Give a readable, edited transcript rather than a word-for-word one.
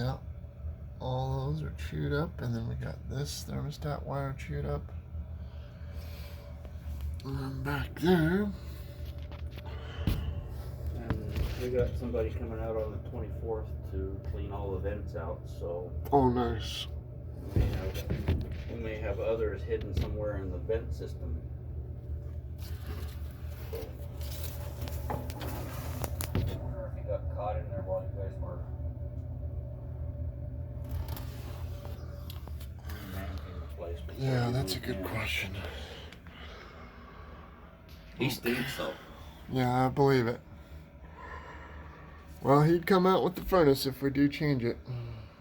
Yeah. All those are chewed up, and then we got this thermostat wire chewed up. And then back there. And we got somebody coming out on the 24th to clean all the vents out, so Oh, nice. we may have others hidden somewhere in the vent system. I wonder if he got caught in there while you guys were managing the place. Yeah, that's a good question. He stinks though. Yeah, I believe it. Well, he'd come out with the furnace if we do change it.